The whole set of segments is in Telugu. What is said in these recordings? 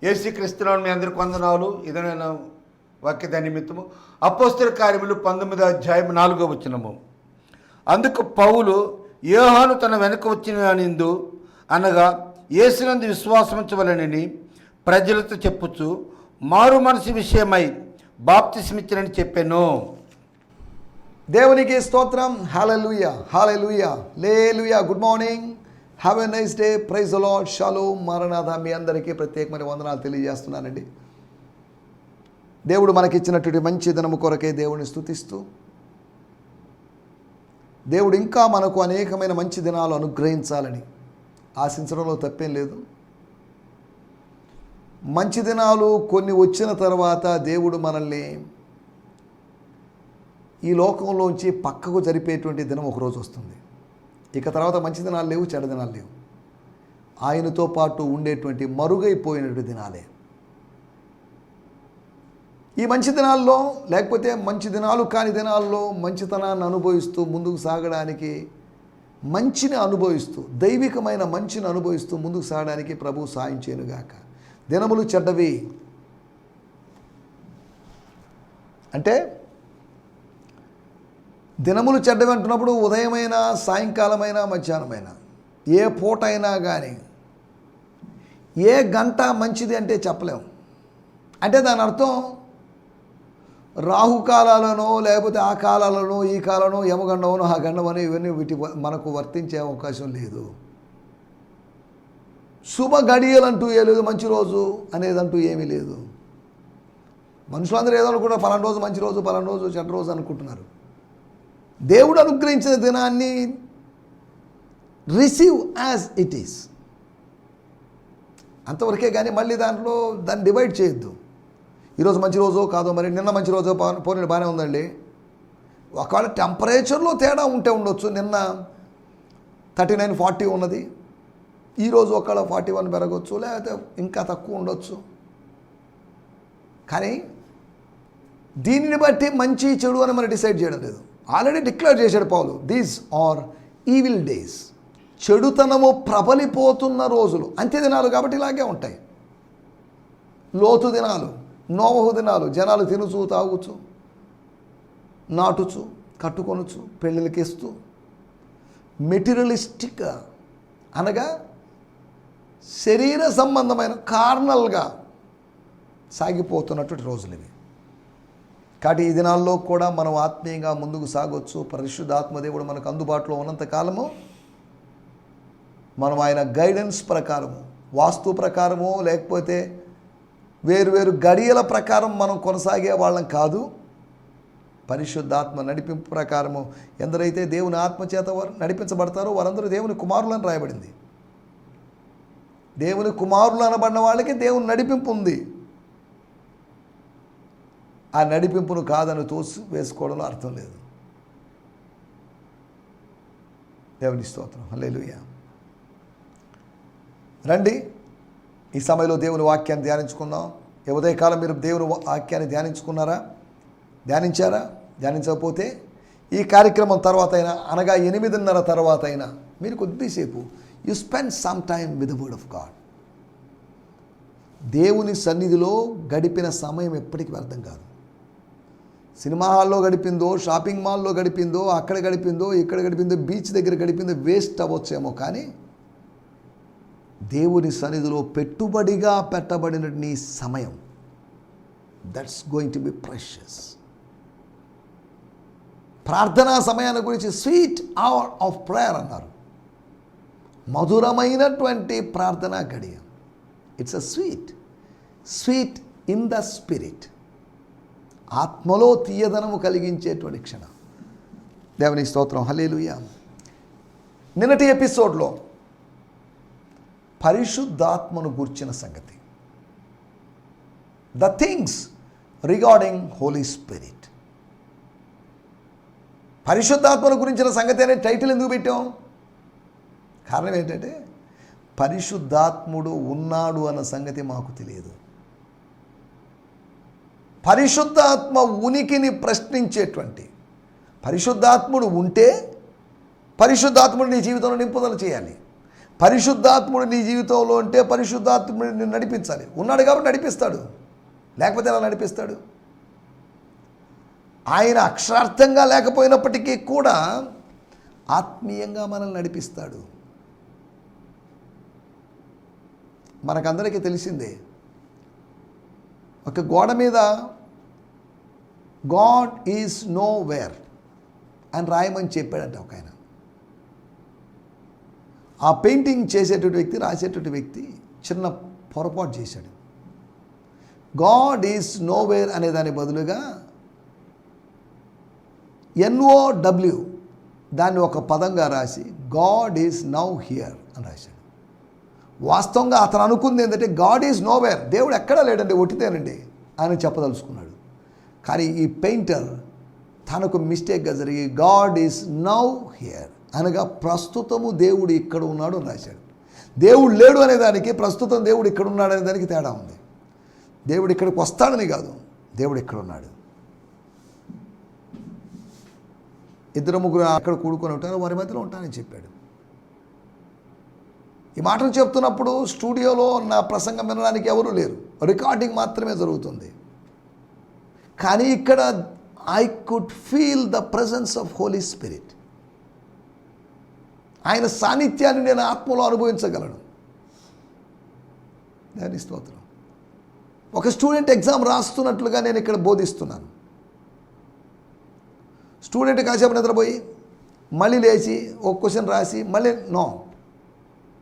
యేసుక్రీస్తునామమున మీ అందరికి వందనాలు. ఇదైన వాక్య నిమిత్తము అపోస్తలుల కార్యములు 19వ అధ్యాయం 4వ వచనము. అందుకు పౌలు, యోహాను తన వెనుక వచ్చినందు అనగా యేసునందు విశ్వాసముంచవలెనని ప్రజలతో చెప్పుచు మారు మనసు విషయమై బాప్తిస్మిచ్చినని చెప్పాను. దేవునికి స్తోత్రం. Hallelujah, hallelujah, hallelujah. Good morning, have a nice day, praise the lord, shalom, maranatha. మీ అందరికీ ప్రత్యేకమైన వందనాలు తెలియజేస్తున్నానండి. దేవుడు మనకిచ్చినటువంటి మంచి దినము కొరకే దేవుని స్తుతిస్తూ, దేవుడు ఇంకా మనకు అనేకమైన మంచి దినాలు అనుగ్రహించాలని ఆశించడంలో తప్పేం లేదు. మంచి దినాలు కొన్ని వచ్చిన తర్వాత దేవుడు మనల్ని ఈ లోకంలోంచి పక్కకు జరిపేటువంటి దినం ఒకరోజు వస్తుంది. ఇక తర్వాత మంచి దినాలు లేవు, చెడ్డ దినాలు లేవు. ఆయనతో పాటు ఉండేటువంటి మరుగైపోయినటువంటి దినాలే ఈ మంచి దినాల్లో. లేకపోతే మంచి దినాలు కాని దినాల్లో మంచితనాన్ని అనుభవిస్తూ ముందుకు సాగడానికి, మంచిని అనుభవిస్తూ, దైవికమైన మంచిని అనుభవిస్తూ ముందుకు సాగడానికి ప్రభు సాయం చేయనుగాక. దినములు చెడ్డవి అంటే, దినములు చెడ్డవి అంటున్నప్పుడు ఉదయమైనా, సాయంకాలమైనా, మధ్యాహ్నమైనా, ఏ పూట అయినా కానీ, ఏ గంట మంచిది అంటే చెప్పలేము. అంటే దాని అర్థం రాహుకాలాలనో, లేకపోతే ఆ కాలాలనో, ఈ కాలంలో యమగండమనో, ఆ గండమనో ఇవన్నీ మనకు వర్తించే అవకాశం లేదు. శుభ గడియలంటూ ఏ లేదు, మంచి రోజు అనేదంటూ ఏమీ లేదు. మనుషులందరూ ఏదో అనుకుంటారు, పలానా రోజు మంచి రోజు, పలానా రోజు చెడ్డ రోజు అనుకుంటున్నారు. దేవుడు అనుగ్రహించిన దినాన్ని రిసీవ్ యాజ్ ఇట్ ఈస్, అంతవరకే. కానీ మళ్ళీ దాన్ని డివైడ్ చేయొద్దు. ఈరోజు మంచి రోజో కాదో, మరి నిన్న మంచి రోజో పోనీ బాగానే ఉందండి. ఒకవేళ టెంపరేచర్లో తేడా ఉంటే ఉండొచ్చు. నిన్న 39-40 ఉన్నది, ఈరోజు ఒకవేళ 41 పెరగవచ్చు, లేకపోతే ఇంకా తక్కువ ఉండొచ్చు. కానీ దీనిని బట్టి మంచి చెడు అని మనం డిసైడ్ చేయడం లేదు. ఆల్రెడీ డిక్లేర్ చేశాడు పౌలు, దీస్ ఆర్ ఈవిల్ డేస్. చెడుతనము ప్రబలిపోతున్న రోజులు, అంత్య దినాలు కాబట్టి ఇలాగే ఉంటాయి. లోతు దినాలు, నోవహు దినాలు, జనాలు తినుచు, తాగుచు, నాటుచు, కట్టుకొనుచు, పెళ్ళిళ్ళకిస్తూ, మెటీరియలిస్టిక్గా అనగా శరీర సంబంధమైన కార్నల్గా సాగిపోతున్నటువంటి రోజులు ఇవి. కాబట్టి ఈ దినాల్లో కూడా మనం ఆత్మీయంగా ముందుకు సాగొచ్చు. పరిశుద్ధాత్మదేవుడు మనకు అందుబాటులో ఉన్నంత కాలము మనం ఆయన గైడెన్స్ ప్రకారము, వాస్తు ప్రకారము, లేకపోతే వేరు గడియల ప్రకారం మనం కొనసాగే వాళ్ళం కాదు. పరిశుద్ధాత్మ నడిపింపు ప్రకారము ఎందరైతే దేవుని ఆత్మచేత నడిపించబడతారో వారందరూ దేవుని కుమారులను రాయబడింది. దేవుని కుమారులు అనబడిన వాళ్ళకి దేవుని నడిపింపు ఉంది. ఆ నడిపింపును కాదని తోసి వేసుకోవడంలో అర్థం లేదు. దేవుని స్తోత్రం, హల్లెలూయా. రండి, ఈ సమయంలో దేవుని వాక్యాన్ని ధ్యానించుకుందాం. ఈ ఉదయకాలం మీరు దేవుని వాక్యాన్ని ధ్యానించారా? ధ్యానించకపోతే ఈ కార్యక్రమం తర్వాత అయినా, అనగా 8:30 తర్వాత అయినా మీరు కొద్దిసేపు you spend some time with the word of God. దేవుని సన్నిధిలో గడిపిన సమయం ఎప్పటికీ వ్యర్థం కాదు. సినిమా హాల్లో గడిపిందో, షాపింగ్ మాల్లో గడిపిందో, అక్కడ గడిపిందో, ఇక్కడ గడిపిందో, బీచ్ దగ్గర గడిపిందో వేస్ట్ అవ్వచ్చేమో, కానీ దేవుని సన్నిధిలో పెట్టుబడిగా పెట్టబడిన నీ సమయం, that's going to be precious. ప్రార్థనా సమయాన్ని గురించి స్వీట్ అవర్ ఆఫ్ ప్రేయర్ అన్నారు. మధురమైనటువంటి ప్రార్థనా గడియ. It's a sweet in the spirit. ఆత్మలో తీయదనము కలిగించేటువంటి క్షణం. దేవుని స్తోత్రం, హల్లెలూయా. నిన్నటి ఎపిసోడ్లో పరిశుద్ధాత్మను గూర్చిన సంగతి, the things regarding Holy Spirit. పరిశుద్ధాత్మను గురించిన సంగతి అనే టైటిల్ ఎందుకు పెట్టాం? కారణం ఏంటంటే పరిశుద్ధాత్ముడు ఉన్నాడు అన్న సంగతి మాకు తెలియదు. పరిశుద్ధాత్మ ఉనికిని ప్రశ్నించేటువంటి, పరిశుద్ధాత్ముడు ఉంటే పరిశుద్ధాత్ముడు నీ జీవితంలో నింపుదల చేయాలి. పరిశుద్ధాత్ముడు నీ జీవితంలో ఉంటే పరిశుద్ధాత్ముడు నిన్ను నడిపించాలి. ఉన్నాడు కాబట్టి నడిపిస్తాడు, లేకపోతే ఎలా నడిపిస్తాడు? ఆయన అక్షరార్థంగా లేకపోయినప్పటికీ కూడా ఆత్మీయంగా మనల్ని నడిపిస్తాడు. మనకందరికీ తెలిసిందే, ఒక గోడ మీద గాడ్ ఈజ్ నో వేర్ అని రాయమని చెప్పాడంట ఒక ఆయన. ఆ పెయింటింగ్ చేసేటువంటి వ్యక్తి, రాసేటువంటి వ్యక్తి చిన్న పొరపాటు చేశాడు. గాడ్ ఈజ్ నో వేర్ అనే దాని బదులుగా NOW దాన్ని ఒక పదంగా రాసి గాడ్ ఈజ్ నౌ హియర్ అని రాశాడు. వాస్తవంగా అతను అనుకుంది ఏంటంటే గాడ్ ఈజ్ నో వేర్, దేవుడు ఎక్కడా లేడండి, ఒట్టితేనండి అని చెప్పదలుచుకున్నాడు. కానీ ఈ పెయింటర్ తనకు మిస్టేక్గా జరిగి గాడ్ ఈజ్ నౌ హియర్ అనగా ప్రస్తుతము దేవుడు ఇక్కడ ఉన్నాడు అని రాశాడు. దేవుడు లేడు అనేదానికి ప్రస్తుతం దేవుడు ఇక్కడ ఉన్నాడు అనే దానికి తేడా ఉంది. దేవుడు ఇక్కడికి వస్తాడని కాదు, దేవుడు ఇక్కడ ఉన్నాడు. ఇద్దరు ముగ్గురు అక్కడ కూడుకొని ఉంటారు, వారి మధ్యలో ఉంటానని చెప్పాడు. ఈ మాటలు చెప్తున్నప్పుడు స్టూడియోలో నా ప్రసంగం వినడానికి ఎవరూ లేరు, రికార్డింగ్ మాత్రమే జరుగుతుంది. కానీ ఇక్కడ I could feel the presence of Holy Spirit. ఆయన సాన్నిధ్యాన్ని నేను ఆత్మలో అనుభవించగలను. దాని స్తోత్రం. ఒక స్టూడెంట్ ఎగ్జామ్ రాస్తున్నట్లుగా నేను ఇక్కడ బోధిస్తున్నాను. స్టూడెంట్ కాసేపు నిద్రపోయి మళ్ళీ లేచి ఒక క్వశ్చన్ రాసి మళ్ళీ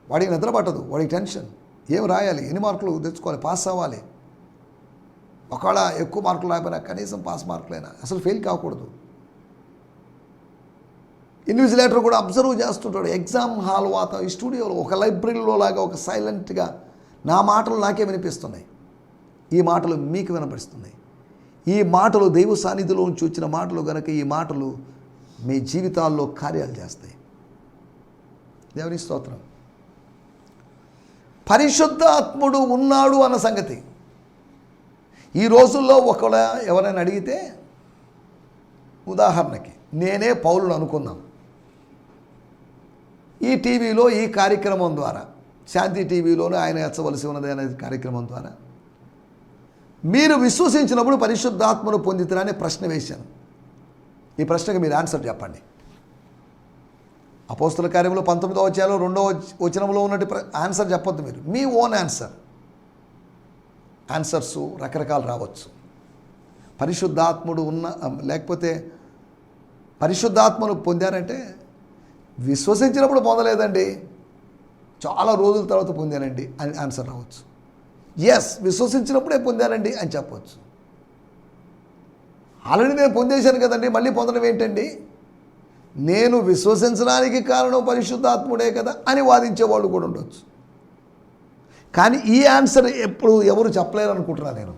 వాడికి నిద్ర పట్టదు, వాడికి టెన్షన్. ఏం రాయాలి, ఎన్ని మార్కులు తెచ్చుకోవాలి, పాస్ అవ్వాలి. ఒకవేళ ఎక్కువ మార్కులు రాకపోయినా కనీసం పాస్ మార్కులైనా, అసలు ఫెయిల్ కాకూడదు. ఇన్విజిలేటర్ కూడా అబ్జర్వ్ చేస్తుంటాడు. ఎగ్జామ్ హాల్ ఈ స్టూడియోలో ఒక లైబ్రరీలో లాగా ఒక సైలెంట్గా నా మాటలు నాకే వినిపిస్తున్నాయి, ఈ మాటలు మీకు వినపడిస్తున్నాయి. ఈ మాటలు దైవ సాన్నిధిలో నుంచి వచ్చిన మాటలు కనుక ఈ మాటలు మీ జీవితాల్లో కార్యాలు చేస్తాయి. దేవుని స్తోత్రం. పరిశుద్ధాత్ముడు ఉన్నాడు అన్న సంగతి ఈ రోజుల్లో ఒకవేళ ఎవరైనా అడిగితే, ఉదాహరణకి నేనే పౌలును అనుకుందాం, ఈ టీవీలో ఈ కార్యక్రమం ద్వారా, శాంతి టీవీలోనే ఆయన ఎచ్చవలసి ఉన్నది అనే కార్యక్రమం ద్వారా మీరు విశ్వసించినప్పుడు పరిశుద్ధాత్మను పొందుతారా అనే ప్రశ్న వేశాను. ఈ ప్రశ్నకు మీరు ఆన్సర్ చెప్పండి. అపోస్తల కార్యంలో 19వ అధ్యాయంలో 2వ వచనంలో ఉన్నట్టు ఆన్సర్ చెప్పొద్దు మీరు, మీ ఓన్ ఆన్సర్స్ రకరకాలు రావచ్చు. పరిశుద్ధాత్ముడు లేకపోతే పరిశుద్ధాత్మను పొందారంటే విశ్వసించినప్పుడు పొందలేదండి, చాలా రోజుల తర్వాత పొందానండి అని ఆన్సర్ రావచ్చు. విశ్వసించినప్పుడే పొందానండి అని చెప్పవచ్చు. ఆల్రెడీ నేను పొందేశాను కదండి, మళ్ళీ పొందడం ఏంటండి, నేను విశ్వసించడానికి కారణం పరిశుద్ధాత్ముడే కదా అని వాదించేవాళ్ళు కూడా ఉండొచ్చు. కానీ ఈ ఆన్సర్ ఎవరు చెప్పలేరు అనుకుంటున్నా నేను.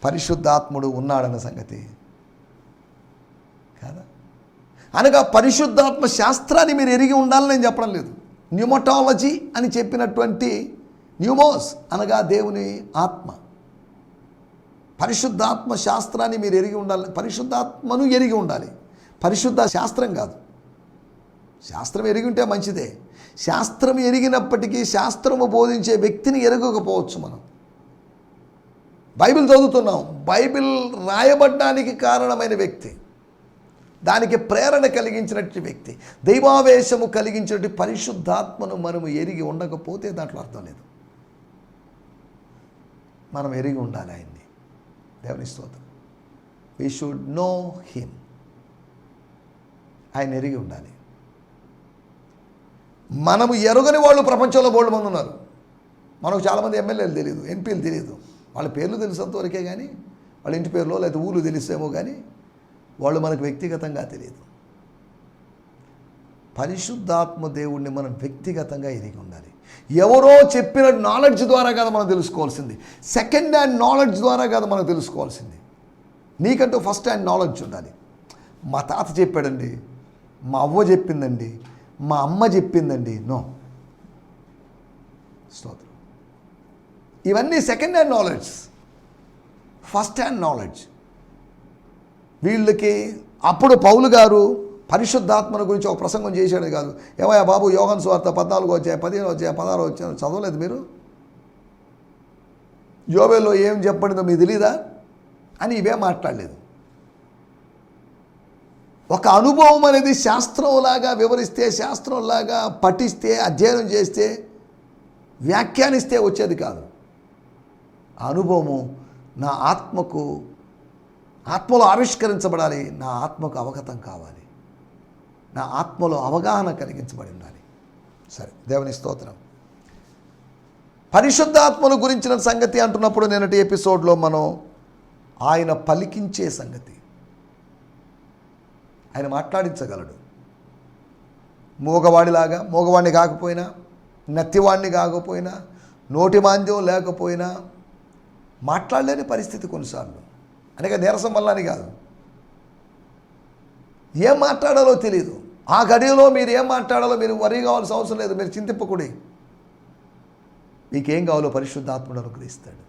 పరిశుద్ధాత్ముడు ఉన్నాడన్న సంగతి కదా. అనగా పరిశుద్ధాత్మ శాస్త్రాన్ని మీరు ఎరిగి ఉండాలని నేను చెప్పడం లేదు. న్యూమటాలజీ అని చెప్పినటువంటి న్యూమోస్ అనగా దేవుని ఆత్మ. పరిశుద్ధాత్మ శాస్త్రాన్ని మీరు ఎరిగి ఉండాలి, పరిశుద్ధాత్మను ఎరిగి ఉండాలి. పరిశుద్ధ శాస్త్రం కాదు. శాస్త్రం ఎరిగి ఉంటే మంచిదే. శాస్త్రం ఎరిగినప్పటికీ శాస్త్రము బోధించే వ్యక్తిని ఎరగకపోవచ్చు. మనం బైబిల్ చదువుతున్నాం, బైబిల్ రాయబడ్డానికి కారణమైన వ్యక్తి, దానికి ప్రేరణ కలిగించినట్టు వ్యక్తి, దైవావేశము కలిగించినట్టు పరిశుద్ధాత్మను మనము ఎరిగి ఉండకపోతే దాంట్లో అర్థం లేదు. మనం ఎరిగి ఉండాలి ఆయన్ని. దేవుని స్తోత్రం. We should know him. ఆయన ఎరిగి ఉండాలి. మనము ఎరుగని వాళ్ళు ప్రపంచంలో బోల్డ్ మంది ఉన్నారు. మనకు చాలామంది ఎమ్మెల్యేలు తెలియదు, ఎంపీలు తెలియదు. వాళ్ళ పేర్లు తెలిసినంతవరకే కానీ, వాళ్ళ ఇంటి పేర్లో లేదా ఊళ్ళు తెలిసేమో కానీ వాళ్ళు మనకు వ్యక్తిగతంగా తెలియదు. పరిశుద్ధాత్మ దేవుణ్ణి మనం వ్యక్తిగతంగా ఎరిగి ఉండాలి. ఎవరో చెప్పిన నాలెడ్జ్ ద్వారా కాదు మనం తెలుసుకోవాల్సింది, సెకండ్ హ్యాండ్ నాలెడ్జ్ ద్వారా కాదు మనం తెలుసుకోవాల్సింది. నీకంటూ ఫస్ట్ హ్యాండ్ నాలెడ్జ్ ఉండాలి. మా తాత చెప్పాడండి, మా అవ్వ చెప్పిందండి, మా అమ్మ చెప్పిందండి, నో. స్తోత్రం. ఇవన్నీ second hand knowledge. First hand knowledge వీళ్ళకి. అప్పుడు పౌలు గారు పరిశుద్ధాత్మను గురించి ఒక ప్రసంగం చేశాడు కాదు. ఏమయ్యా బాబు, యోహాను సువార్త 14 వచ్చాయి, 15 వచ్చాయి, 16 వచ్చాయి, చదవలేదు మీరు? యోబేల్లో ఏం చెప్పండిదో మీకు తెలీదా అని ఇవే మాట్లాడలేదు. ఒక అనుభవం అనేది శాస్త్రంలాగా వివరిస్తే, శాస్త్రంలాగా పఠిస్తే, అధ్యయనం చేస్తే, వ్యాఖ్యానిస్తే వచ్చేది కాదు. ఆ అనుభవము నా ఆత్మలో ఆవిష్కరించబడాలి, నా ఆత్మకు అవగతం కావాలి, నా ఆత్మలో అవగాహన కలిగించబడి ఉండాలి. సరే, దేవుని స్తోత్రం. పరిశుద్ధాత్మను గురించిన సంగతి అంటున్నప్పుడు నిన్నటి ఎపిసోడ్లో మనం ఆయన పలికించే సంగతి, ఆయన మాట్లాడించగలడు. మూగవాడిని కాకపోయినా, నత్తివాడిని కాకపోయినా, నోటి మాంద్యం లేకపోయినా మాట్లాడలేని పరిస్థితి కొన్నిసార్లు. అనగా నీరసం వల్ల అని కాదు, ఏం మాట్లాడాలో తెలియదు. ఆ గడియలో మీరు ఏం మాట్లాడాలో మీరు వరి కావాల్సిన అవసరం లేదు, మీరు చింతింపకుడి. మీకేం కావాలో పరిశుద్ధాత్ముడు అనుగ్రహిస్తాడు.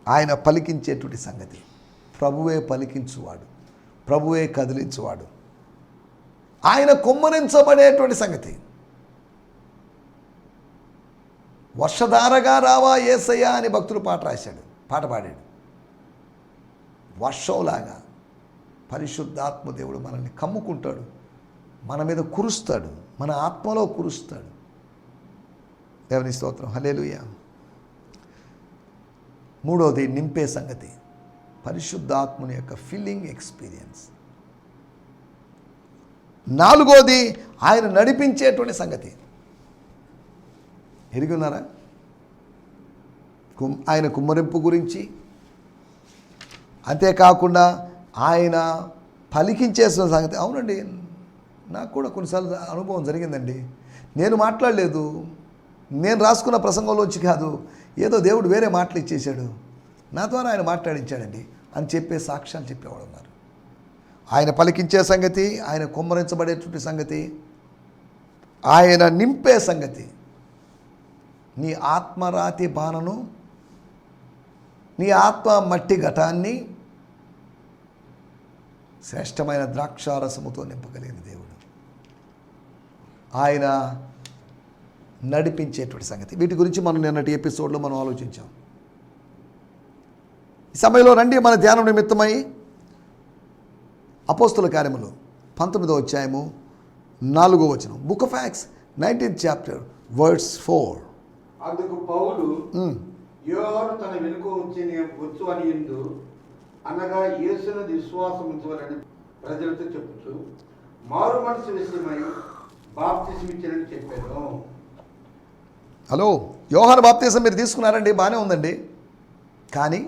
ఆయన పలికించేటువంటి సంగతి, ప్రభువే పలికించువాడు, ప్రభువే కదిలించువాడు, ఆయన కుమ్మరించబడేటువంటి సంగతి. వర్షధారగా రావా యేసయ్యా అని భక్తుడు పాట పాడాడు. వర్షంలాగా పరిశుద్ధాత్మ దేవుడు మనల్ని కమ్ముకుంటాడు, మన మీద కురుస్తాడు, మన ఆత్మలో కురుస్తాడు. దేవుని స్తోత్రం, హల్లెలూయా. మూడోది నింపే సంగతి, పరిశుద్ధాత్మని యొక్క ఫిల్లింగ్ ఎక్స్పీరియన్స్. నాలుగోది ఆయన నడిపించేటువంటి సంగతి. ఎరిగి ఉన్నారా? ఆయన కుమ్మరింపు గురించి, అంతేకాకుండా ఆయన పలికించేసిన సంగతి. అవునండి, నాకు కూడా కొన్నిసార్లు అనుభవం జరిగిందండి. నేను మాట్లాడలేదు, నేను రాసుకున్న ప్రసంగంలోంచి కాదు, ఏదో దేవుడు వేరే మాటలు ఇచ్చేశాడు, నా ద్వారా ఆయన మాట్లాడించాడండి అని చెప్పే సాక్ష్యాలు చెప్పేవాడు ఉన్నారు. ఆయన పలికించే సంగతి, ఆయన కుమ్మరించబడేటువంటి సంగతి, ఆయన నింపే సంగతి. నీ ఆత్మరాతి బాణను, నీ ఆత్మ మట్టి ఘటాన్ని శ్రేష్టమైన ద్రాక్షారసముతో నింపగలిగిన దేవుడు, ఆయన నడిపించేటువంటి సంగతి. వీటి గురించి మనం నిన్నటి ఎపిసోడ్లో మనం ఆలోచించాం. ఈ సమయంలో రండి మన ధ్యానం నిమిత్తమై అపోస్తుల కార్యములు 19వ అధ్యాయము 4వ వచనం, book of acts 19th chapter verse 4. అందుకు పౌలు, యోహాను తన వెనుక వచ్చు అని ఎందు అనగా యేసును విశ్వాసం ఉంచవాలని ప్రజలతో చెప్పుచు మారు మనసు విషయమై బాప్తిసం ఇచ్చారని చెప్పాను. హలో, యోహాను బాప్తిసం మీరు తీసుకున్నారండి, బాగానే ఉందండి. కానీ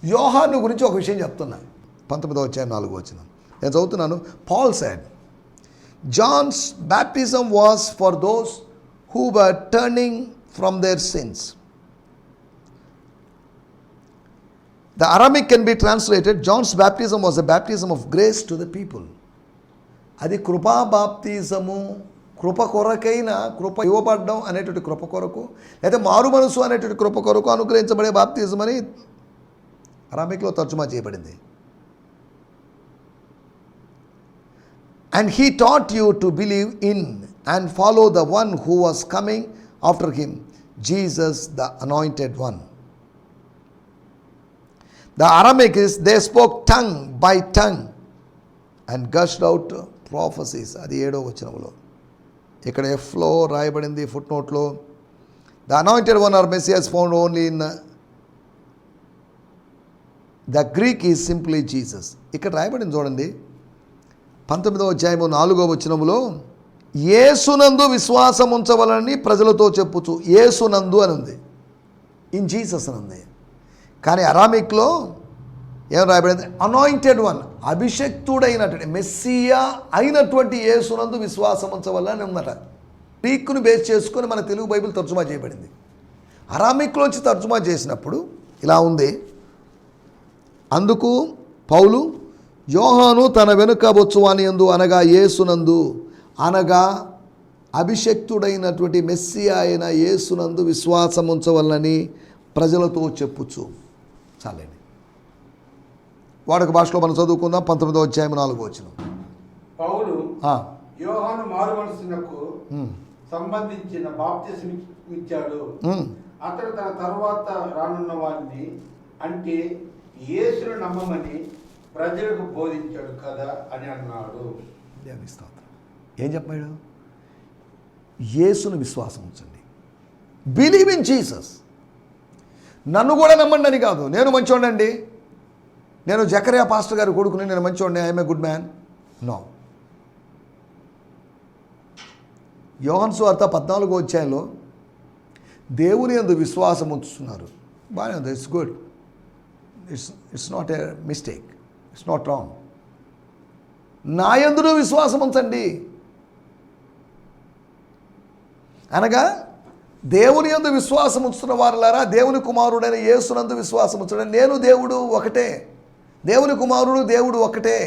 యోహాను గురించి ఒక విషయం చెప్తున్నా. 19వ అధ్యాయం 4వ వచనం నేను చదువుతున్నాను. Paul said, John's baptism was for those who were turning from their sins. The Aramaic can be translated, John's baptism was a baptism of grace to the people. అది కృపా బాప్తిజము, కృప కొరకైన, కృప ఇవ్వబడ్డం అనేటువంటి కృప కొరకు, లేదా మారు మనసు అనేటువంటి కృప కొరకు అనుగ్రహించబడే బాప్తిజం అని అరామిక్లో తర్జుమా చేయబడింది. And he taught you to believe in and follow the one who was coming after him, Jesus the anointed one. The Aramaic is, they spoke tongue by tongue and gushed out prophecies. అది 7వ వచనంలో. ఇక్కడ Fలో రాయబడింది ఫుట్ నోట్లో. The anointed one or Messiah is found only in the Greek is simply Jesus. ఇక్కడ రాయబడింది చూడండి, 19వ అధ్యాయము 4వ వచనములో, యేసునందు విశ్వాసం ఉంచవలని ప్రజలతో చెప్పుచు. యేసునందు అని ఉంది, ఇన్ జీసస్ అని ఉంది. కానీ అరామిక్లో ఏం రాయబడింది? అనాయింటెడ్ వన్, అభిషక్తుడైనటువంటి మెస్సియా అయినటువంటి యేసునందు విశ్వాసం ఉంచవలని ఉందట. గ్రీకును బేస్ చేసుకొని మన తెలుగు బైబిల్ తర్జుమా చేయబడింది. అరామిక్లోంచి తర్జుమా చేసినప్పుడు ఇలా ఉంది. అందుకు పౌలు, యోహాను తన వెనుక బొచ్చువాని యందు అనగా యేసునందు, అనగా అభిషక్తుడైనటువంటి మెస్సియా అయిన యేసునందు విశ్వాసం ఉంచవలని ప్రజలతో చెప్పుచు. చాలండి. వాడుక భాషలో మనం చదువుకుందాం. 19వ అధ్యాయం 4వ వచనం. పౌలు యోహాను మారు మనసునకు సంబంధించిన బాప్తిస్మం ఇచ్చాడు. అతడు తన తర్వాత రానున్న వారిని అంటే యేసును నమ్మమని ప్రజలకు బోధించాడు కదా అని అన్నాడు. ఏం చెప్పాడు? యేసును విశ్వాసం ఉంచండి. Believe in Jesus. నన్ను కూడా నమ్మండి అని కాదు. నేను మంచోడండి, నేను జకరియా పాస్టర్ గారి కొడుకుని, నేను మంచోడిని, I'm a good man. No. యోహాను సువార్త 14వ అధ్యాయంలో దేవుని యందు విశ్వాసం ఉంచుతున్నారు. బాగానే ఉంది, it's good, it's not a mistake, it's not wrong. నా యందును విశ్వాసం ఉంచండి అనగా దేవుని యందు విశ్వాసం ఉంచుతున్న వారులారా, దేవుని కుమారుడైన యేసునందు విశ్వాసం ఉంచండి. నేను దేవుడు ఒకటే, దేవుని కుమారుడు దేవుడు ఒకటే,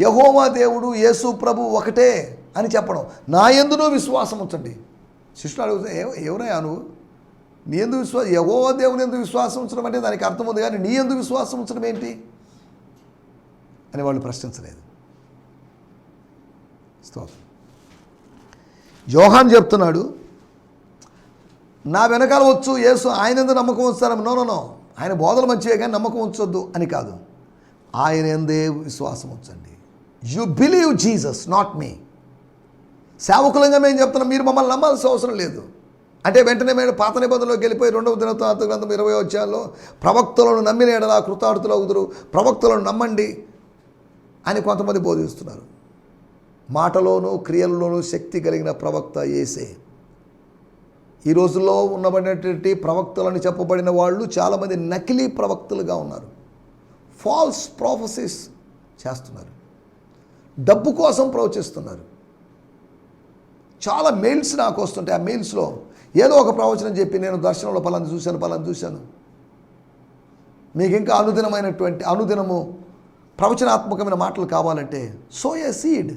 యెహోవా దేవుడు యేసు ప్రభు ఒకటే అని చెప్పడం. నా యందును విశ్వాసం ఉంచండి. శిష్యులు అడుగుతా, ఎవరయ్యా నువ్వు? నీ యందు విశ్వాసం, యెహోవా దేవుని యందు విశ్వాసం ఉంచడం అంటే దానికి అర్థం ఉంది, కానీ నీ యందు విశ్వాసం ఉంచడం ఏంటి అని వాళ్ళు ప్రశ్నించలేదు. స్తోత్రం. యోహాను చెప్తున్నాడు, నా వెనకాల వచ్చు యేసు, ఆయన యందు నమ్మకం ఉంచుతారు. నో, ఆయన బోధలు మంచివే కానీ నమ్మకం ఉంచొద్దు అని కాదు. ఆయన యందే విశ్వాసం ఉంచండి. You believe Jesus, not me. సేవకులంగా మేము చెప్తున్నాం, మీరు మమ్మల్ని నమ్మాల్సిన అవసరం లేదు అంటే వెంటనే మేము పాత నిబంధనలోకి వెళ్ళిపోయి 2వ దినవృత్తాంత గ్రంథం 20వ అధ్యాయంలో ప్రవక్తలను నమ్మిన ఎడల కృతార్థులు అవుదురు, ప్రవక్తలను నమ్మండి అని కొంతమంది బోధిస్తున్నారు. మాటలోనూ క్రియలలోనూ శక్తి కలిగిన ప్రవక్త యేసే. ఈ రోజుల్లో ఉన్నబడినటువంటి ప్రవక్తలని చెప్పబడిన వాళ్ళు చాలామంది నకిలీ ప్రవక్తలుగా ఉన్నారు. ఫాల్స్ ప్రాఫెసీస్ చేస్తున్నారు, డబ్బు కోసం ప్రవచిస్తున్నారు. చాలా మెయిల్స్ నాకు వస్తుంటాయి. ఆ మెయిల్స్లో ఏదో ఒక ప్రవచనం చెప్పి, నేను దర్శనంలో పలానా చూశాను, మీకు ఇంకా అనుదినము ప్రవచనాత్మకమైన మాటలు కావాలంటే సో ఏ సీడ్,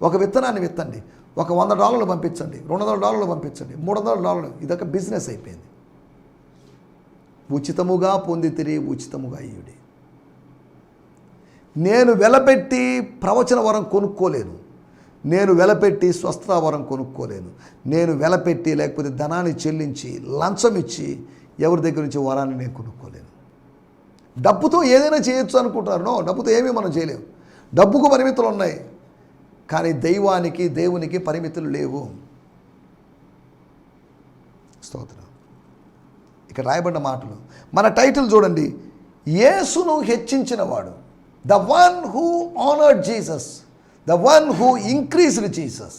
ఒక విత్తనాన్ని విత్తండి, ఒక $100 పంపించండి, $200 పంపించండి, $300. ఇదొక బిజినెస్ అయిపోయింది. ఉచితముగా పొందితిరి, ఉచితముగా ఇయ్యుడి. నేను వెలపెట్టి ప్రవచన వరం కొనుక్కోలేను, నేను వెలపెట్టి స్వస్థత వరం కొనుక్కోలేను, నేను వెలపెట్టి లేకపోతే ధనాన్ని చెల్లించి లంచం ఇచ్చి ఎవరి దగ్గర నుంచి వరాన్ని నేను కొనుక్కోలేను. డబ్బుతో ఏదైనా చేయొచ్చు అనుకుంటారు. నో, డబ్బుతో ఏమీ మనం చేయలేము. డబ్బుకు పరిమితులు ఉన్నాయి, కానీ దేవునికి పరిమితులు లేవు. స్తోత్రం. ఇక్కడ రాయబడిన మాటలు, మన టైటిల్ చూడండి, యేసును హెచ్చించినవాడు. The one who honoured Jesus, the one who increased Jesus,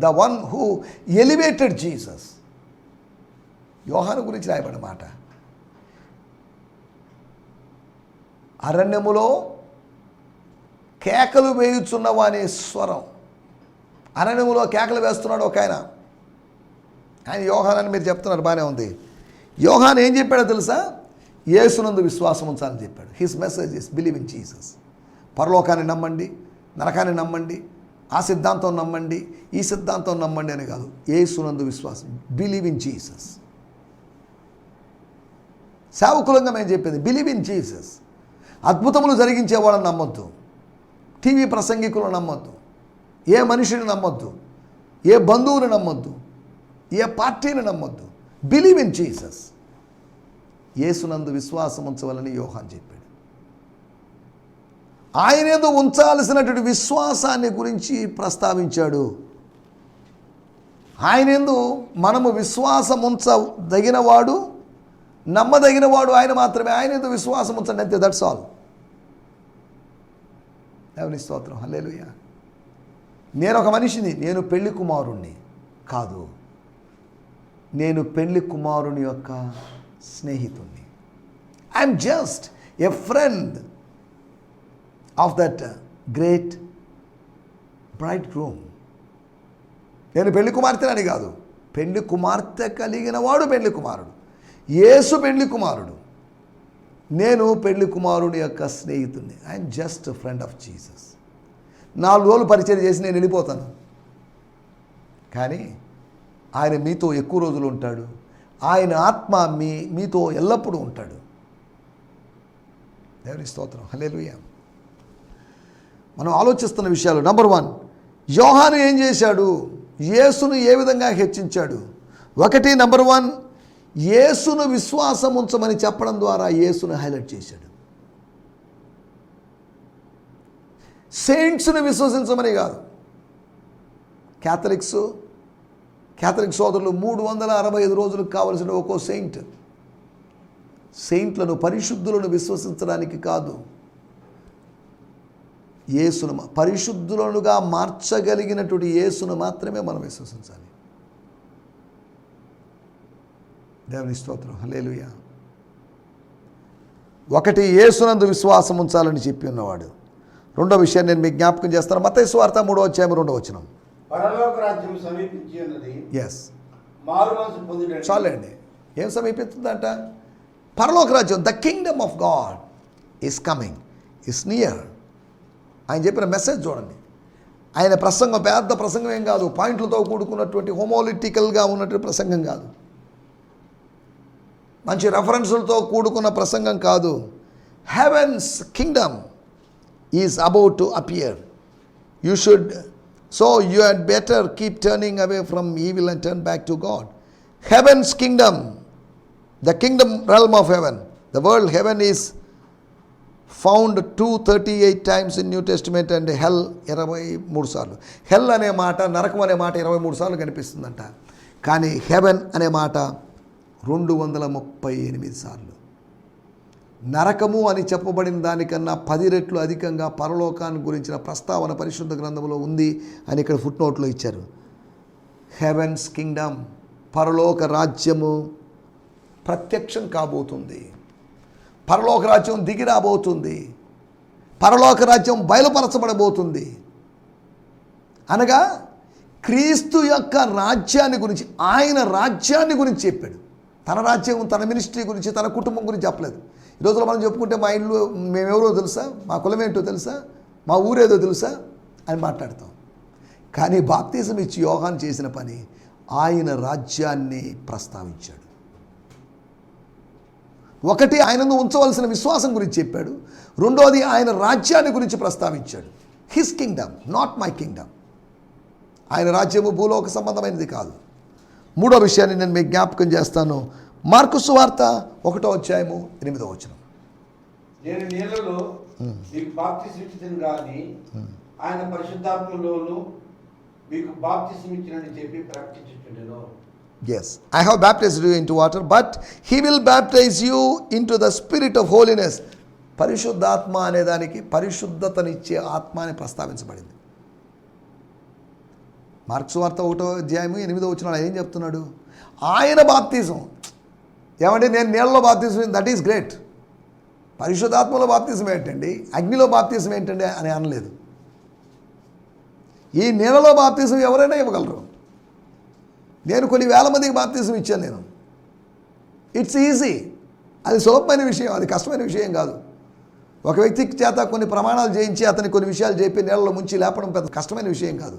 the one who elevated Jesus. యోహాను గురించి రాయబడిన మాట. అరణ్యములో కేకలు వేయుచున్నవాని స్వరం. అరణ్యములో కేకలు వేస్తున్నాడు ఒక ఆయన యోహాను అని మీరు చెప్తున్నారు, బాగానే ఉంది. యోహాను ఏం చెప్పాడో తెలుసా? యేసునందు విశ్వాసం ఉంచాలని చెప్పాడు. His message is believe in Jesus. పరలోకాన్ని నమ్మండి, నరకాన్ని నమ్మండి, ఆ సిద్ధాంతం నమ్మండి, ఈ సిద్ధాంతం నమ్మండి అని కాదు. యేసునందు విశ్వాసం, బిలీవ్ ఇన్ జీసస్. సేవకులంగా మేము చెప్పేది బిలీవ్ ఇన్ జీసస్. అద్భుతములు జరిగించే వాళ్ళని నమ్మొద్దు, టీవీ ప్రసంగికులను నమ్మొద్దు, ఏ మనిషిని నమ్మొద్దు, ఏ బంధువుని నమ్మొద్దు, ఏ పార్టీని నమ్మొద్దు. Believe in Jesus. యేసునందు విశ్వాసం ఉంచవాలని యోహాను చెప్పాడు. ఆయన ఏదో ఉంచాల్సినటువంటి విశ్వాసాన్ని గురించి ప్రస్తావించాడు. ఆయన యందు మనము విశ్వాసం ఉంచదగినవాడు, నమ్మదగినవాడు ఆయన మాత్రమే. ఆయన ఏదో విశ్వాసం ఉంచండి అంతే, దట్స్ ఆల్. దేవుని స్తోత్రం, హల్లెలూయా. నేను ఒక మనిషిని, నేను పెళ్లి కుమారుణ్ణి కాదు, నేను పెళ్లి కుమారుని యొక్క స్నేహితుణ్ణి. I'm just a friend of that great bridegroom. నేను పెళ్లి కుమార్తెనని కాదు, పెళ్లి కుమార్తె కలిగిన వాడు పెళ్లి కుమారుడు. యేసు పెళ్లి కుమారుడు, నేను పెళ్లి కుమారుని యొక్క స్నేహితుడిని. I'm just friend of Jesus. 4 రోజులు పరిచయం చేసి నేను వెళ్ళిపోతాను, కానీ ఆయన మీతో ఎక్కువ రోజులు ఉంటాడు. ఆయన ఆత్మ మీతో ఎల్లప్పుడూ ఉంటాడు. దేవుని స్తోత్రం, హల్లెలూయా. మనం ఆలోచిస్తున్న విషయాలు. నంబర్ 1, యోహాను ఏం చేశాడు? యేసును ఏ విధంగా హెచ్చించాడు? ఒకటి, నంబర్ 1, యేసును విశ్వాసం ఉంచమని చెప్పడం ద్వారా యేసును హైలైట్ చేశాడు. సెయింట్స్ను విశ్వసించమని కాదు. క్యాథలిక్ సోదరులు 365 రోజులకు కావలసిన ఒక్కో సెయింట్లను పరిశుద్ధులను విశ్వసించడానికి కాదు, యేసును పరిశుద్ధులనుగా మార్చగలిగినటువంటి యేసును మాత్రమే మనం విశ్వసించాలి. దేవుని స్తోత్రం, హల్లెలూయా. ఒకటి, యేసునందు విశ్వాసం ఉంచాలని చెప్పి ఉన్నవాడు. రెండో విషయాన్ని నేను మీకు జ్ఞాపకం చేస్తాను. మత్తయి సువార్త 3వ అధ్యాయం 2వ వచనం. పరలోక రాజ్యం సమీపించి ఉన్నది. మారుమనసు పొందుటకు. చాలండి. ఏం సమీపిస్తుందంట? పరలోక రాజ్యం, the Kingdom of God is coming, is near. ఆయన చెప్పిన మెసేజ్ చూడండి. ఆయన ప్రసంగం పెద్ద ప్రసంగం ఏం కాదు, పాయింట్లతో కూడుకున్నటువంటి హోమోలిటికల్గా ఉన్నటువంటి ప్రసంగం కాదు, మంచి రెఫరెన్సులతో కూడుకున్న ప్రసంగం కాదు. Heavens kingdom is about to appear. You should, so you had better keep turning away from evil and turn back to God. Heaven's kingdom, the kingdom realm of heaven, the word heaven is found 238 times in New Testament and hell 23 సార్లు. హెల్ అనే మాట, నరకం అనే మాట 23 సార్లు కనిపిస్తుందంట. కానీ హెవెన్ అనే మాట 238 సార్లు. నరకము అని చెప్పబడిన దానికన్నా 10 రెట్లు అధికంగా పరలోకాన్ని గురించిన ప్రస్తావన పరిశుద్ధ గ్రంథంలో ఉంది అని ఇక్కడ ఫుట్ నోట్లో ఇచ్చారు. హెవెన్స్ కింగ్డమ్, పరలోక రాజ్యము ప్రత్యక్షం కాబోతుంది. పరలోక రాజ్యం దిగి రాబోతుంది. పరలోక రాజ్యం బయలుపరచబడబోతుంది. అనగా క్రీస్తు యొక్క రాజ్యాన్ని గురించి, ఆయన రాజ్యాన్ని గురించి చెప్పాడు. తన రాజ్యం, తన మినిస్ట్రీ గురించి, తన కుటుంబం గురించి చెప్పలేదు. ఈ రోజులో మనం చెప్పుకుంటే మా ఇల్లు, మేమెవరో తెలుసా, మా కులం ఏంటో తెలుసా, మా ఊరేదో తెలుసా అని మాట్లాడతాం. కానీ బాప్తిజం ఇచ్చి యోహాను చేసిన పని ఆయన రాజ్యాన్ని ప్రస్తావించాడు. ఒకటి, ఆయనను ఉంచవలసిన విశ్వాసం గురించి చెప్పాడు. రెండోది, ఆయన రాజ్యాన్ని గురించి ప్రస్తావించాడు. His kingdom, not my kingdom. ఆయన రాజ్యము భూలోక సంబంధమైనది కాదు. మూడో విషయాన్ని నేను మీకు జ్ఞాపకం చేస్తాను. మార్కు సువార్త 1వ అధ్యాయము 8వ వచనం. నేను నీళ్ళలో మీకు బాప్తిసం ఇచ్చితిని గాని ఆయన పరిశుద్ధాత్మలోను మీకు బాప్తిసం ఇచ్చినని చెప్పి ప్రకటించుచుండెను. Yes, I have baptized you into water, but he will baptize you into the spirit of holiness. పరిశుద్ధాత్మ అనే దానికి పరిశుద్ధతనిచ్చే ఆత్మ అని ప్రస్తావించబడింది. మార్కు సువార్త 1వ అధ్యాయము 8వ వచనంలో ఏం చెప్తున్నాడు? ఆయన బాప్తిజం. ఏమంటే నేను నీళ్ళలో బాప్తిజం, దట్ ఈస్ గ్రేట్. పరిశుద్ధాత్మలో బాప్తిజం ఏంటండి, అగ్నిలో బాప్తిజం ఏంటండి అని అనలేదు. ఈ నీళ్ళలో బాప్తిజం ఎవరైనా ఇవ్వగలరు. నేను కొన్ని వేల మందికి బాప్తిజం ఇచ్చాను నేను. It's easy. అది సులభమైన విషయం, అది కష్టమైన విషయం కాదు. ఒక వ్యక్తికి చేత కొన్ని ప్రమాణాలు చేయించి అతనికి కొన్ని విషయాలు చెప్పి నీళ్ళలో ముంచి లేపడం పెద్ద కష్టమైన విషయం కాదు.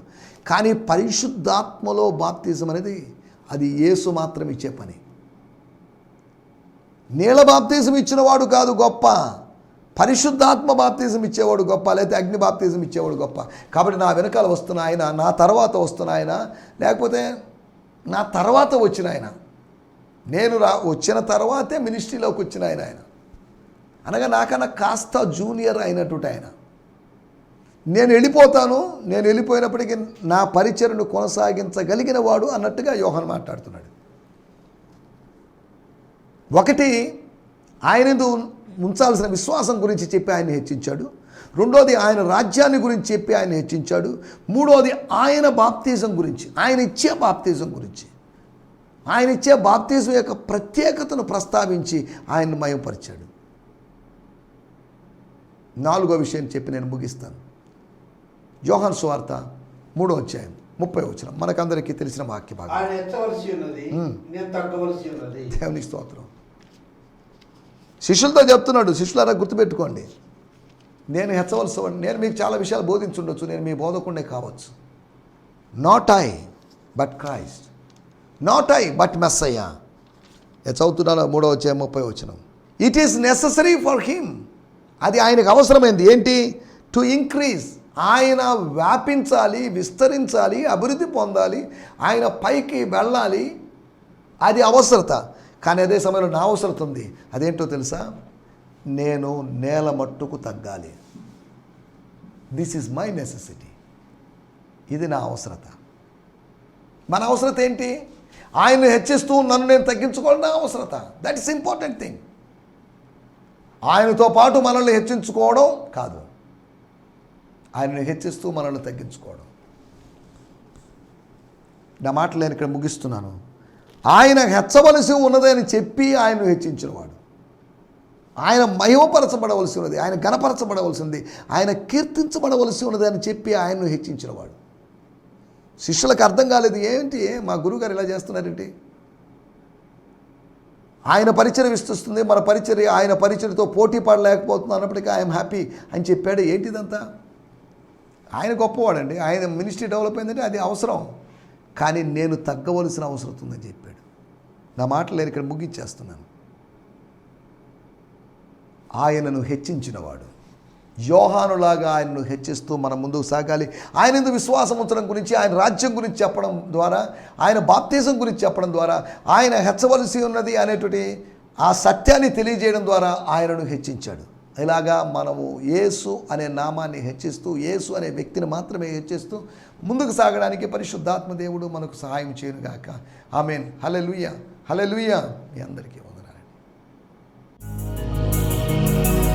కానీ పరిశుద్ధాత్మలో బాప్తిజం అనేది అది యేసు మాత్రం ఇచ్చే పని. నీళ్ళ బాప్తిజం ఇచ్చినవాడు కాదు గొప్ప, పరిశుద్ధాత్మ బాప్తిజం ఇచ్చేవాడు గొప్ప, లేకపోతే అగ్ని బాప్తిజం ఇచ్చేవాడు గొప్ప. కాబట్టి నా వెనకాల వస్తున్న ఆయన, నా తర్వాత వస్తున్న ఆయన, లేకపోతే నా తర్వాత వచ్చిన ఆయన, నేను వచ్చిన తర్వాతే మినిస్ట్రీలోకి వచ్చిన ఆయన, అనగా నాకన్నా కాస్త జూనియర్ అయినటువంటి ఆయన. నేను వెళ్ళిపోతాను, నేను వెళ్ళిపోయినప్పటికీ నా పరిచర్ను కొనసాగించగలిగిన వాడు అన్నట్టుగా యోహాను మాట్లాడుతున్నాడు. ఒకటి, ఆయన ఉంచాల్సిన విశ్వాసం గురించి చెప్పి ఆయన హెచ్చించాడు. రెండోది, ఆయన రాజ్యాన్ని గురించి చెప్పి ఆయన హెచ్చించాడు. మూడోది, ఆయన బాప్తిజం గురించి, ఆయన ఇచ్చే బాప్తిజం గురించి, ఆయన ఇచ్చే బాప్తిజం యొక్క ప్రత్యేకతను ప్రస్తావించి ఆయన్ని మయంపరిచాడు. నాలుగో విషయం చెప్పి నేను ముగిస్తాను. యోహాను సువార్త 3వ అధ్యాయం 30వ వచనం మనకందరికీ తెలిసిన వాక్య భాగం. ఆయన ఎత్తవలసి ఉన్నది, నేను తగ్గవలసి ఉన్నది. దేవునికి స్తోత్రం. శిష్యులతో చెప్తున్నాడు, శిష్యులారా గుర్తుపెట్టుకోండి, నేను హెచ్చవలసి, నేను మీకు చాలా విషయాలు బోధించుండొచ్చు, నేను మీ బోధకుండే కావచ్చు. Not I but Christ, not I but Messiah. చదువుతున్నాను 3వ అధ్యాయం 30వ వచనం. It is necessary for him, అది ఆయనకు అవసరమైంది. ఏంటి? To increase. ఆయన వ్యాపించాలి, విస్తరించాలి, అభివృద్ధి పొందాలి, ఆయన పైకి వెళ్ళాలి. అది అవసరత. కానీ అదే సమయంలో నా అవసరత ఉంది. అదేంటో తెలుసా? నేను నేల మట్టుకు తగ్గాలి. This is my necessity. ఇది నా అవసరత. మన అవసరత ఏంటి? ఆయన్ని హెచ్చిస్తూ నన్ను నేను తగ్గించుకోవడం నా అవసరత. That is important thing. ఆయనతో పాటు మనల్ని హెచ్చించుకోవడం కాదు, ఆయనను హెచ్చిస్తూ మనల్ని తగ్గించుకోవడం. నా మాటలు నేను ఇక్కడ ముగిస్తున్నాను. ఆయన హెచ్చవలసి ఉన్నదని చెప్పి ఆయనను హెచ్చించినవాడు, ఆయన మహిమపరచబడవలసి ఉన్నది, ఆయన ఘనపరచబడవలసింది, ఆయన కీర్తించబడవలసి ఉన్నది అని చెప్పి ఆయనను హెచ్చించినవాడు. శిష్యులకు అర్థం కాలేదు. ఏంటి మా గురువుగారు ఇలా చేస్తున్నారేంటి? ఆయన పరిచర్య విస్తరిస్తుంది, మన పరిచర్య ఆయన పరిచర్యతో పోటీ పడలేకపోతుంది అన్నప్పటికీ ఐఎమ్ హ్యాపీ అని చెప్పాడు. ఏంటిదంతా? ఆయన గొప్పవాడండి. ఆయన మినిస్ట్రీ డెవలప్ అయిందంటే అది అవసరం. కానీ నేను తగ్గవలసిన అవసరం ఉందని చెప్పాడు. నా మాటలు నేను ఇక్కడ ముగించేస్తున్నాను. ఆయనను హెచ్చించినవాడు. యోహానులాగా ఆయనను హెచ్చిస్తూ మనం ముందుకు సాగాలి. ఆయన ఎందుకు విశ్వాసం ఉంచడం గురించి, ఆయన రాజ్యం గురించి చెప్పడం ద్వారా, ఆయన బాప్తిజం గురించి చెప్పడం ద్వారా, ఆయన హెచ్చవలసి ఉన్నది అనేటువంటి ఆ సత్యాన్ని తెలియజేయడం ద్వారా ఆయనను హెచ్చించాడు. ఇలాగా మనము యేసు అనే నామాన్ని హెచ్చిస్తూ, యేసు అనే వ్యక్తిని మాత్రమే హెచ్చిస్తూ ముందుకు సాగడానికి పరిశుద్ధాత్మ దేవుడు మనకు సహాయం చేయనుగాక. ఆమేన్. హల్లెలూయా, హల్లెలూయా. మీ అందరికీ వందనాలు.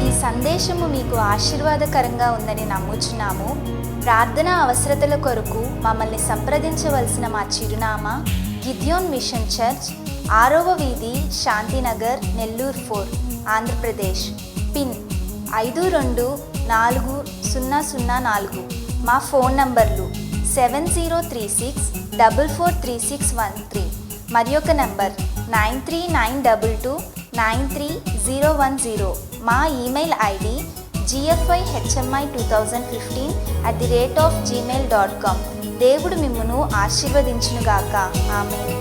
ఈ సందేశము మీకు ఆశీర్వాదకరంగా ఉందని నమ్ముచున్నాము. ప్రార్థన అవసరతల కొరకు మమ్మల్ని సంప్రదించవలసిన మా చిరునామా గిద్యోన్ మిషన్ చర్చ్, 6వ వీధి, శాంతినగర్, నెల్లూరు 4, ఆంధ్రప్రదేశ్. పిన్ 524004. మా ఫోన్ నంబర్లు 7036443613 మరి ఒక నంబర్ 9392293010. మా ఈమెయిల్ ఐడి gfihmi2015@gmail.com. దేవుడు మిమ్మును ఆశీర్వదించునుగాక. ఆమేన్.